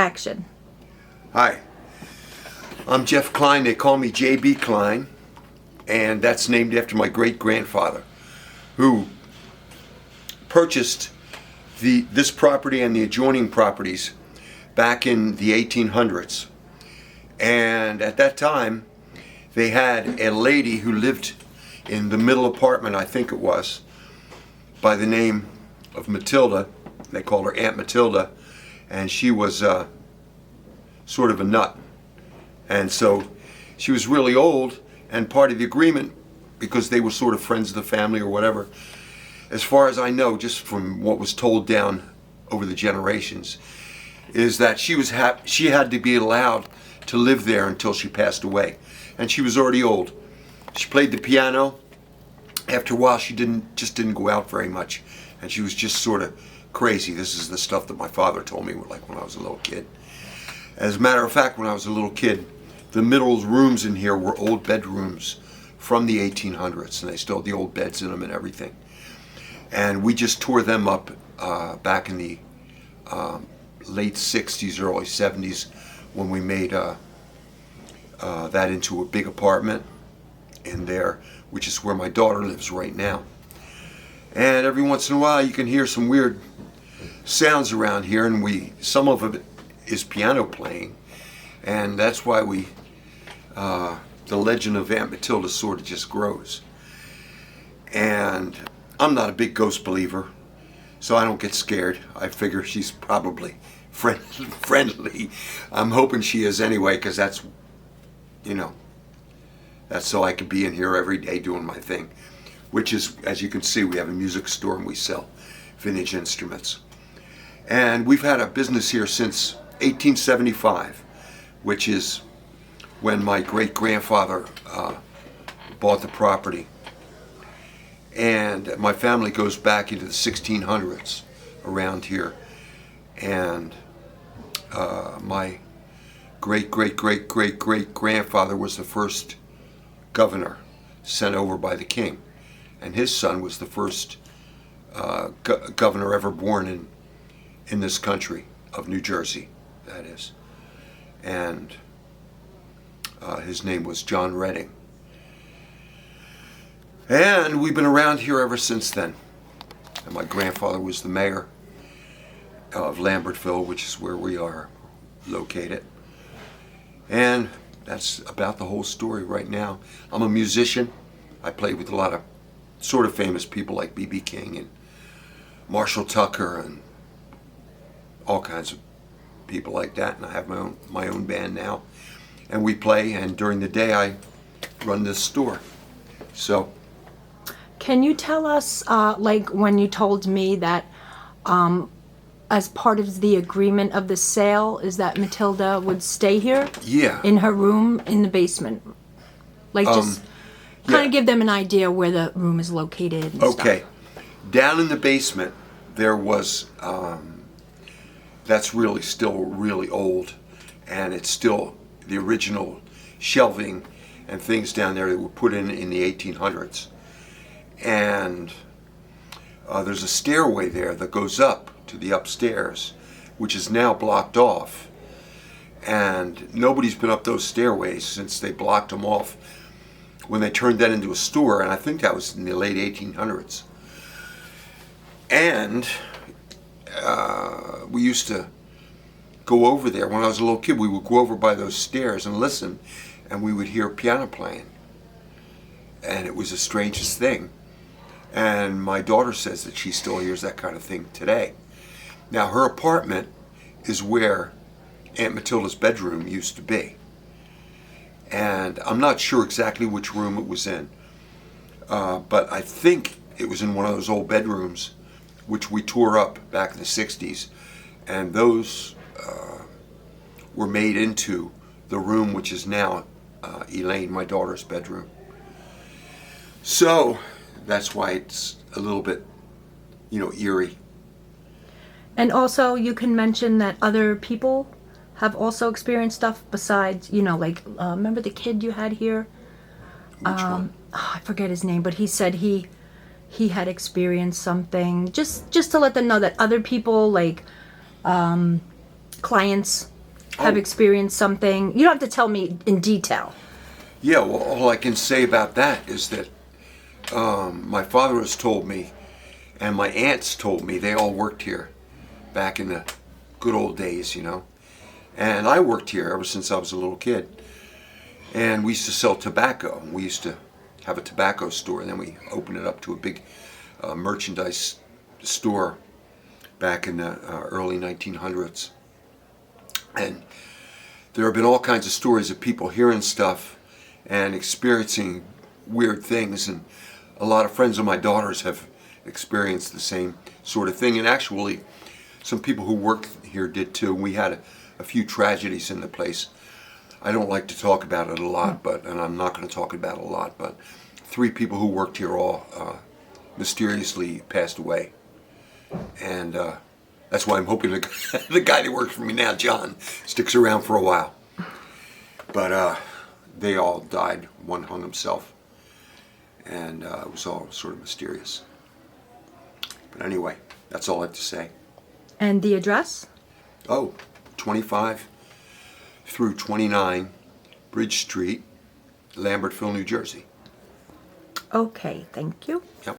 Action. Hi, I'm Jeff Kline. They call me J.B. Kline, and that's named after my great-grandfather, who purchased this property and the adjoining properties back in the 1800s. And at that time, they had a lady who lived in the middle apartment, I think it was, by the name of Matilda. They called her Aunt Matilda, and she was sort of a nut. And so she was really old, and part of the agreement, because they were sort of friends of the family or whatever, as far as I know, just from what was told down over the generations, is that she had to be allowed to live there until she passed away. And she was already old. She played the piano. After a while, she just didn't go out very much, and she was just sort of crazy. This is the stuff that my father told me, like when I was a little kid. As a matter of fact, when I was a little kid, the middle rooms in here were old bedrooms from the 1800s, and they still had the old beds in them and everything. And we just tore them up back in the late 60s, early 70s, when we made that into a big apartment in there, which is where my daughter lives right now. And every once in a while you can hear some weird sounds around here, and some of it is piano playing, and that's why the legend of Aunt Matilda sort of just grows. And I'm not a big ghost believer, so I don't get scared. I figure she's probably friendly. I'm hoping she is anyway, because that's so I can be in here every day doing my thing, which is, as you can see, we have a music store and we sell vintage instruments. And we've had a business here since 1875, which is when my great-grandfather bought the property. And my family goes back into the 1600s around here. And my great-great-great-great-great-grandfather was the first governor sent over by the king. And his son was the first governor ever born in this country, of New Jersey, that is. And his name was John Redding. And we've been around here ever since then. And my grandfather was the mayor of Lambertville, which is where we are located. And that's about the whole story right now. I'm a musician. I played with a lot of sort of famous people like J.B. King and Marshall Tucker and all kinds of people like that. And I have my own band now. And we play, and during the day I run this store. So, can you tell us, like when you told me that as part of the agreement of the sale is that Matilda would stay here? Yeah. In her room in the basement? Like just kind of give them an idea where the room is located and okay. stuff. Down in the basement there was, that's really still really old, and it's still the original shelving and things down there that were put in the 1800s. And there's a stairway there that goes up to the upstairs, which is now blocked off. And nobody's been up those stairways since they blocked them off when they turned that into a store, and I think that was in the late 1800s. And we used to go over there. When I was a little kid, we would go over by those stairs and listen, and we would hear piano playing. And it was the strangest thing. And my daughter says that she still hears that kind of thing today. Now, her apartment is where Aunt Matilda's bedroom used to be. And I'm not sure exactly which room it was in, but I think it was in one of those old bedrooms, which we tore up back in the 60s. And those were made into the room which is now Elaine, my daughter's bedroom. So that's why it's a little bit, eerie. And also you can mention that other people have also experienced stuff besides, like, remember the kid you had here? Which one? I forget his name, but he said he had experienced something. Just to let them know that other people, like clients, have Oh. experienced something? You don't have to tell me in detail. Yeah, well, all I can say about that is that my father has told me, and my aunts told me, they all worked here back in the good old days, you know. And I worked here ever since I was a little kid. And we used to sell tobacco. We used to have a tobacco store, and then we opened it up to a big merchandise store back in the early 1900s. And there have been all kinds of stories of people hearing stuff and experiencing weird things, and a lot of friends of my daughters have experienced the same sort of thing, and actually some people who worked here did too. We had a few tragedies in the place. I don't like to talk about it a lot, and I'm not going to talk about it a lot, but 3 people who worked here all mysteriously passed away. And that's why I'm hoping the guy that works for me now, John, sticks around for a while. But they all died. One hung himself. And it was all sort of mysterious. But anyway, that's all I have to say. And the address? Oh, 25 through 29 Bridge Street, Lambertville, New Jersey. Okay, thank you. Yep.